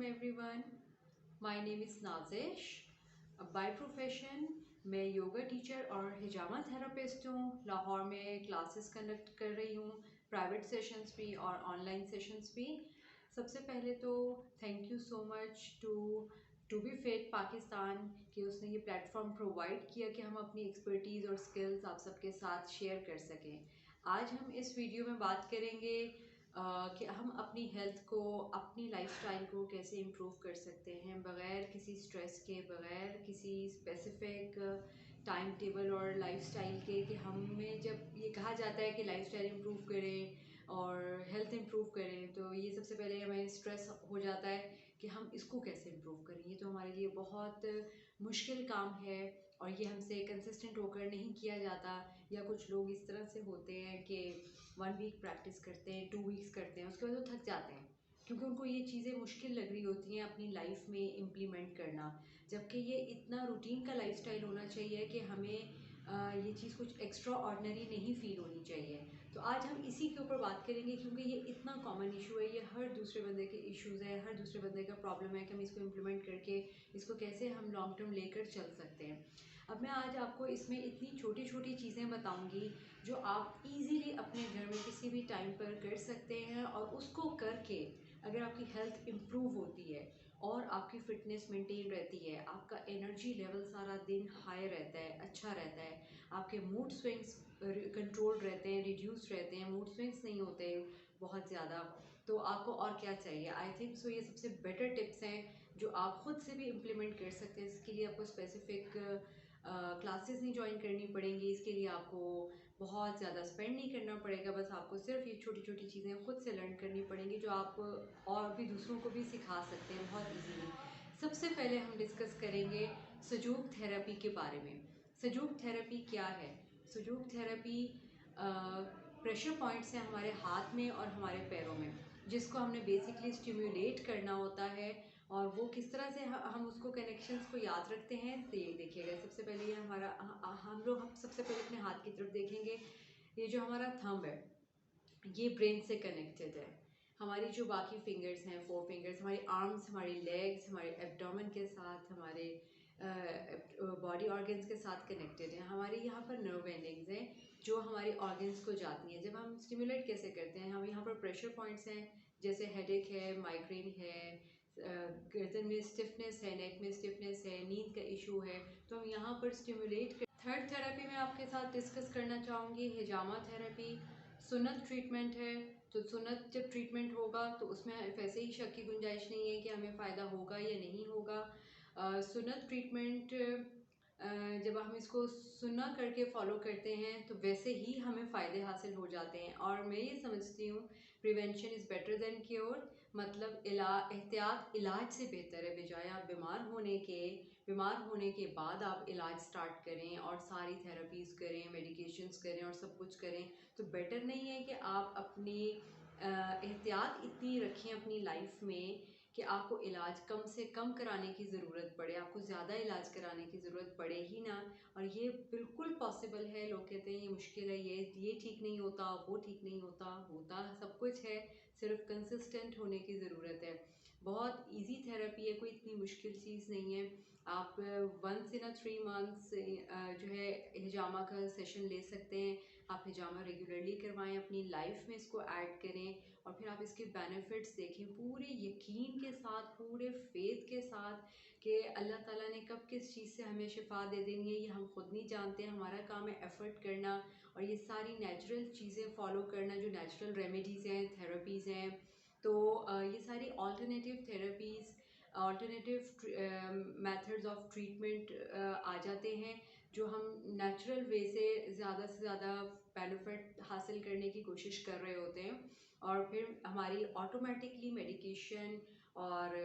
Welcome everyone. My name is Nazish. By profession मैं yoga teacher और हिजामा therapist हूँ. लाहौर में क्लासेस कंडक्ट कर रही हूँ, प्राइवेट सेशंस भी और ऑनलाइन सेशंस भी. सबसे पहले तो thank you so much to be fit Pakistan कि उसने ये प्लेटफॉर्म प्रोवाइड किया कि हम अपनी एक्सपर्टीज़ और स्किल्स आप सबके साथ शेयर कर सकें. आज हम इस वीडियो में बात करेंगे कि हम अपनी हेल्थ को, अपनी लाइफस्टाइल को कैसे इम्प्रूव कर सकते हैं बग़ैर किसी स्ट्रेस के, बग़ैर किसी स्पेसिफिक टाइम टेबल और लाइफस्टाइल के. कि हमें जब ये कहा जाता है कि लाइफस्टाइल इम्प्रूव करें और हेल्थ इम्प्रूव करें, तो ये सबसे पहले हमें स्ट्रेस हो जाता है कि हम इसको कैसे इम्प्रूव करें. ये तो हमारे लिए बहुत मुश्किल काम है और ये हमसे कंसिस्टेंट होकर नहीं किया जाता. या कुछ लोग इस तरह से होते हैं कि 1 वीक प्रैक्टिस करते हैं, 2 वीक्स करते हैं, उसके बाद वो थक जाते हैं क्योंकि उनको ये चीज़ें मुश्किल लग रही होती हैं अपनी लाइफ में इम्प्लीमेंट करना. जबकि ये इतना रूटीन का लाइफस्टाइल होना चाहिए कि हमें ये चीज़ कुछ एक्स्ट्रा ऑर्डिनरी नहीं फील होनी चाहिए. तो आज हम इसी के ऊपर बात करेंगे क्योंकि ये इतना कॉमन इशू है, ये हर दूसरे बंदे के इश्यूज़ है, हर दूसरे बंदे का प्रॉब्लम है कि हम इसको इम्प्लीमेंट करके इसको कैसे हम लॉन्ग टर्म लेकर चल सकते हैं. अब मैं आज आपको इसमें इतनी छोटी छोटी चीज़ें बताऊंगी जो आप इजीली अपने घर में किसी भी टाइम पर कर सकते हैं और उसको करके अगर आपकी हेल्थ इम्प्रूव होती है और आपकी फ़िटनेस मेंटेन रहती है, आपका एनर्जी लेवल सारा दिन हाई रहता है, अच्छा रहता है, आपके मूड स्विंग्स कंट्रोल रहते हैं, रिड्यूस रहते हैं, मूड स्विंग्स नहीं होते बहुत ज़्यादा, तो आपको और क्या चाहिए. आई थिंक सो ये सबसे बेटर टिप्स हैं जो आप ख़ुद से भी इम्प्लीमेंट कर सकते हैं. इसके लिए आपको स्पेसिफिक क्लासेस नहीं ज्वाइन करनी पड़ेंगी, इसके लिए आपको बहुत ज़्यादा स्पेंड नहीं करना पड़ेगा. बस आपको सिर्फ ये छोटी छोटी चीज़ें ख़ुद से लर्न करनी पड़ेंगी जो आप और भी दूसरों को भी सिखा सकते हैं बहुत इजीली. सबसे पहले हम डिस्कस करेंगे सजूक थेरेपी के बारे में. सजूक थेरेपी क्या है? सजूक थेरेपी प्रेशर पॉइंट्स हैं हमारे हाथ में और हमारे पैरों में, जिसको हमने बेसिकली स्टिम्युलेट करना होता है. और वो किस तरह से हम उसको कनेक्शंस को याद रखते हैं, तो ये देखिएगा. सबसे पहले ये हमारा हम सबसे पहले अपने हाथ की तरफ देखेंगे. ये जो हमारा थंब है ये ब्रेन से कनेक्टेड है. हमारी जो बाकी फिंगर्स हैं, 4 फिंगर्स, हमारी आर्म्स, हमारी लेग्स, हमारे एब्डोमेन के साथ, हमारे बॉडी ऑर्गन्स के साथ कनेक्टेड हैं. हमारे यहाँ पर नर्व एंडिंग्स हैं जो हमारी ऑर्गन्स को जाती हैं. जब हम स्टिमुलेट कैसे करते हैं, हम यहाँ पर प्रेशर पॉइंट्स हैं जैसे हेडेक है, माइग्रेन है, गर्दन में स्टिफनेस है, नेक में स्टिफनेस है, नींद का इशू है, तो हम यहाँ पर स्टिमुलेट कर. थर्ड थेरेपी मैं आपके साथ डिस्कस करना चाहूँगी हिजामा थेरेपी. सुन्नत ट्रीटमेंट है, तो सुन्नत जब ट्रीटमेंट होगा तो उसमें वैसे ही शक की गुंजाइश नहीं है कि हमें फ़ायदा होगा या नहीं होगा. सुन्नत ट्रीटमेंट जब हम इसको सुन्ना करके फॉलो करते हैं तो वैसे ही हमें फ़ायदे हासिल हो जाते हैं. और मैं ये समझती हूँ prevention is better than cure. मतलब एहतियात इलाज से बेहतर है. बजाय आप बीमार होने के बाद आप इलाज स्टार्ट करें और सारी थेरेपीज़ करें, मेडिकेशंस करें और सब कुछ करें, तो बेटर नहीं है कि आप अपनी एहतियात इतनी रखें अपनी लाइफ में कि आपको इलाज कम से कम कराने की ज़रूरत पड़े, आपको ज़्यादा इलाज कराने की ज़रूरत पड़े ही ना. और ये बिल्कुल पॉसिबल है. लोग कहते हैं ये मुश्किल है, ये ठीक नहीं होता, वो ठीक नहीं होता. होता सब कुछ है, सिर्फ कंसिस्टेंट होने की ज़रूरत है. बहुत इजी थेरेपी है, कोई इतनी मुश्किल चीज़ नहीं है. आप 1 in a 3 months जो है हिजामा का सेशन ले सकते हैं. आप हिजामा रेगुलरली करवाएं, अपनी लाइफ में इसको ऐड करें और फिर आप इसके बेनिफिट्स देखें पूरे यकीन के साथ, पूरे फेथ के साथ कि अल्लाह ताला ने कब किस चीज़ से हमें शिफा दे देनी है ये हम खुद नहीं जानते. हमारा काम है एफ़र्ट करना और ये सारी नेचुरल चीज़ें फॉलो करना जो नेचुरल रेमेडीज़ हैं, थेरेपीज़ हैं. तो ये सारी alternative therapies, alternative methods of treatment आ जाते हैं जो हम नेचुरल वे से ज़्यादा बेनिफिट हासिल करने की कोशिश कर रहे होते हैं. और फिर हमारी ऑटोमेटिकली मेडिकेशन और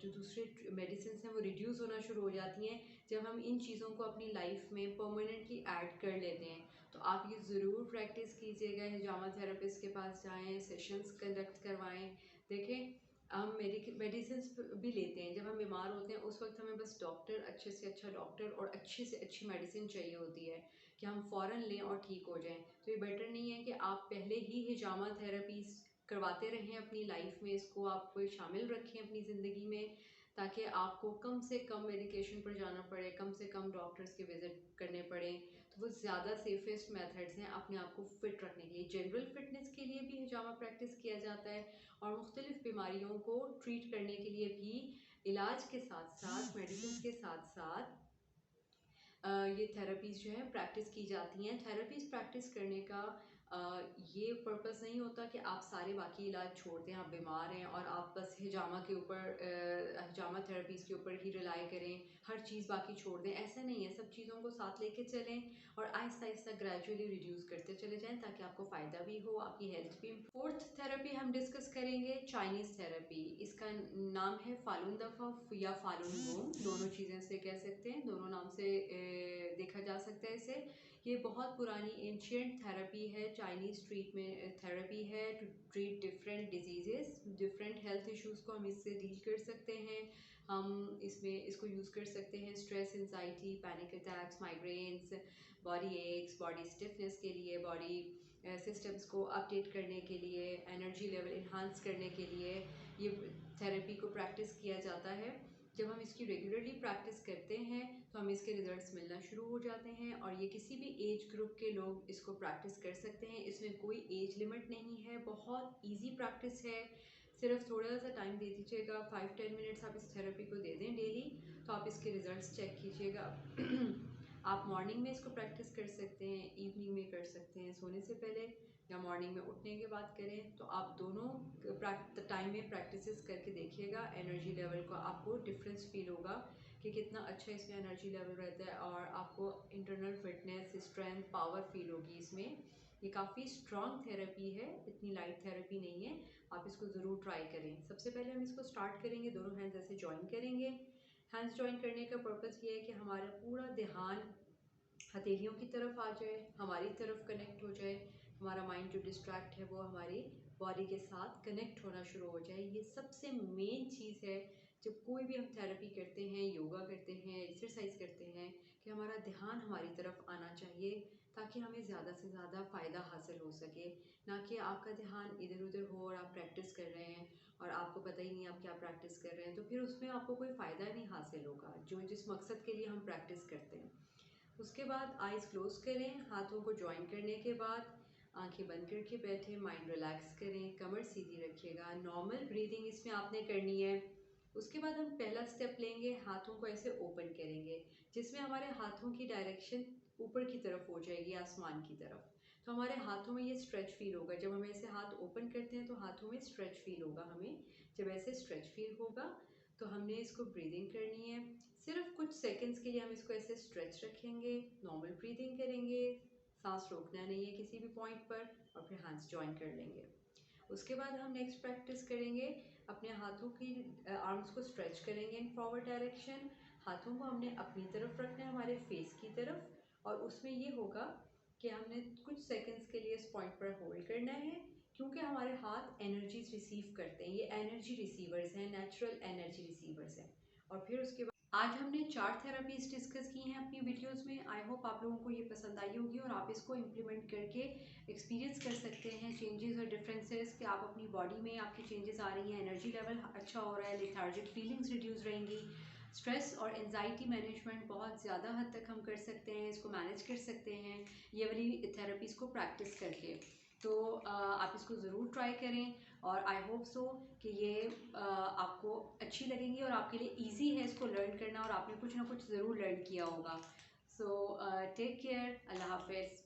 जो दूसरे मेडिसिन हैं वो रिड्यूस होना शुरू हो जाती हैं जब हम इन चीज़ों को अपनी लाइफ में परमानेंटली ऐड कर लेते हैं. तो आप ये ज़रूर प्रैक्टिस कीजिएगा. हिजामा थेरेपिस्ट के पास जाएं, सेशंस कंडक्ट करवाएं. देखें हम मेडिसिन भी लेते हैं, जब हम बीमार होते हैं उस वक्त हमें बस डॉक्टर, अच्छे से अच्छा डॉक्टर और अच्छी से अच्छी मेडिसिन चाहिए होती है कि हम फ़ौरन लें और ठीक हो जाएं. तो ये बेटर नहीं है कि आप पहले ही हिजामा थेरेपी करवाते रहें अपनी लाइफ में, इसको आप शामिल रखें अपनी ज़िंदगी में, ताकि आपको कम से कम मेडिकेशन पर जाना पड़े, कम से कम डॉक्टर्स के विज़िट करने पड़े। तो वो ज़्यादा सेफेस्ट मेथड्स हैं अपने आप को फ़िट रखने के लिए। जनरल फिटनेस के लिए भी हिजामा प्रैक्टिस किया जाता है, और मुख्तलिफ़ बीमारियों को ट्रीट करने के लिए भी इलाज के साथ साथ, मेडिसिन के साथ साथ ये थेरेपीज़ जो है प्रैक्टिस की जाती हैं। थेरेपीज़ प्रैक्टिस करने का ये पर्पस नहीं होता कि आप सारे बाकी इलाज छोड़ दें, आप बीमार हैं और आप बस हिजामा के ऊपर हिजामा थेरेपीज़ के ऊपर ही रिलाई करें, हर चीज़ बाकी छोड़ दें। ऐसा नहीं है, सब चीज़ों को साथ लेके चलें और आहिस्ता आहिस्ता ग्रेजुअली रिड्यूस करते चले जाएं, ताकि आपको फ़ायदा भी हो, आपकी हेल्थ भी। फोर्थ थेरेपी हम डिस्कस करेंगे चाइनीज़ थेरेपी। इसका नाम है फालून दफ़ा या फालून गोंग, दोनों चीज़ें से कह सकते हैं, दोनों नाम से देखा जा सकता है इसे। ये बहुत पुरानी एंशियंट थेरेपी है, चाइनीज़ ट्रीटमेंट थेरेपी है to treat different diseases, different health issues को हम इससे डील कर सकते हैं। हम इसको यूज़ कर सकते हैं stress, anxiety, panic attacks, migraines, body aches, body stiffness के लिए, बॉडी सिस्टम्स को अपडेट करने के लिए, एनर्जी लेवल इन्हांस करने के लिए ये थेरेपी को प्रैक्टिस किया जाता है। जब हम इसकी रेगुलरली प्रैक्टिस करते हैं तो हमें इसके रिजल्ट्स मिलना शुरू हो जाते हैं, और ये किसी भी एज ग्रुप के लोग इसको प्रैक्टिस कर सकते हैं। इसमें कोई एज लिमिट नहीं है, बहुत इजी प्रैक्टिस है। सिर्फ थोड़ा सा टाइम दे दीजिएगा, 5-10 मिनट्स आप इस थेरेपी को दे दें डेली, तो आप इसके रिजल्ट्स चेक कीजिएगा। आप मॉर्निंग में इसको प्रैक्टिस कर सकते हैं, इवनिंग में कर सकते हैं सोने से पहले, या मॉर्निंग में उठने के बाद करें। तो आप दोनों टाइम में प्रैक्टिसेस करके देखिएगा, एनर्जी लेवल को आपको डिफरेंस फील होगा कि कितना अच्छा इसमें एनर्जी लेवल रहता है, और आपको internal fitness, strength, power feel होगी इसमें। ये काफ़ी स्ट्रॉन्ग थेरेपी है, इतनी लाइट थेरेपी नहीं है। आप इसको ज़रूर ट्राई करें। सबसे पहले हम इसको स्टार्ट करेंगे, दोनों हैंड्स ऐसे जॉइन करेंगे। हैंड्स जॉइन करने का पर्पस ये है कि हमारा पूरा ध्यान हथेलियों की तरफ आ जाए, हमारी तरफ कनेक्ट हो जाए, हमारा माइंड जो डिस्ट्रैक्ट है वो हमारी बॉडी के साथ कनेक्ट होना शुरू हो जाए। ये सबसे मेन चीज़ है जब कोई भी हम थेरेपी करते हैं, योगा करते हैं, एक्सरसाइज करते हैं, कि हमारा ध्यान हमारी तरफ आना चाहिए, ताकि हमें ज़्यादा से ज़्यादा फ़ायदा हासिल हो सके। ना कि आपका ध्यान इधर उधर हो और आप प्रैक्टिस कर रहे हैं और आपको पता ही नहीं आप क्या प्रैक्टिस कर रहे हैं, तो फिर उसमें आपको कोई फ़ायदा नहीं हासिल होगा जो जिस मकसद के लिए हम प्रैक्टिस करते हैं। उसके बाद आइज़ क्लोज करें, हाथों को जॉइन करने के बाद आंखें बंद करके बैठे, माइंड रिलैक्स करें, कमर सीधी रखिएगा। नॉर्मल ब्रीदिंग इसमें आपने करनी है। उसके बाद हम पहला स्टेप लेंगे, हाथों को ऐसे ओपन करेंगे, जिसमें हमारे हाथों की डायरेक्शन ऊपर की तरफ हो जाएगी, आसमान की तरफ। तो हमारे हाथों में ये स्ट्रेच फील होगा। जब हम ऐसे हाथ ओपन करते हैं तो हाथों में स्ट्रेच फील होगा हमें। जब ऐसे स्ट्रेच फील होगा तो हमने इसको ब्रीदिंग करनी है। सिर्फ कुछ सेकंड्स के लिए हम इसको ऐसे स्ट्रेच रखेंगे, नॉर्मल ब्रीदिंग करेंगे, सांस रोकना नहीं है किसी भी पॉइंट पर, और फिर हैंड्स जॉइन कर लेंगे। उसके बाद हम नेक्स्ट प्रैक्टिस करेंगे, अपने हाथों की आर्म्स को स्ट्रेच करेंगे इन फॉरवर्ड डायरेक्शन। हाथों को हमने अपनी तरफ रखना है, हमारे फेस की तरफ, और उसमें ये होगा कि हमने कुछ सेकंड्स के लिए इस पॉइंट पर होल्ड करना है, क्योंकि हमारे हाथ एनर्जीज रिसीव करते हैं, ये एनर्जी रिसीवर्स हैं, नेचुरल एनर्जी रिसीवर्स हैं। और फिर उसके बाद आज हमने 4 थेरेपीज डिस्कस की हैं अपनी वीडियोस में। आई होप आप लोगों को ये पसंद आई होगी और आप इसको इम्प्लीमेंट करके एक्सपीरियंस कर सकते हैं चेंजेस और डिफरेंसेस, कि आप अपनी बॉडी में आपकी चेंजेस आ रही हैं, एनर्जी लेवल अच्छा हो रहा है, लेथार्जिक फीलिंग्स रिड्यूस रहेंगी, स्ट्रेस और एंजाइटी मैनेजमेंट बहुत ज़्यादा हद तक हम कर सकते हैं, इसको मैनेज कर सकते हैं ये वाली थेरेपीज़ को प्रैक्टिस करके। तो आप इसको ज़रूर ट्राई करें, और आई होप सो कि ये आपको अच्छी लगेंगी और आपके लिए इजी है इसको लर्न करना, और आपने कुछ ना कुछ ज़रूर लर्न किया होगा। सो टेक केयर, अल्लाह हाफिज़।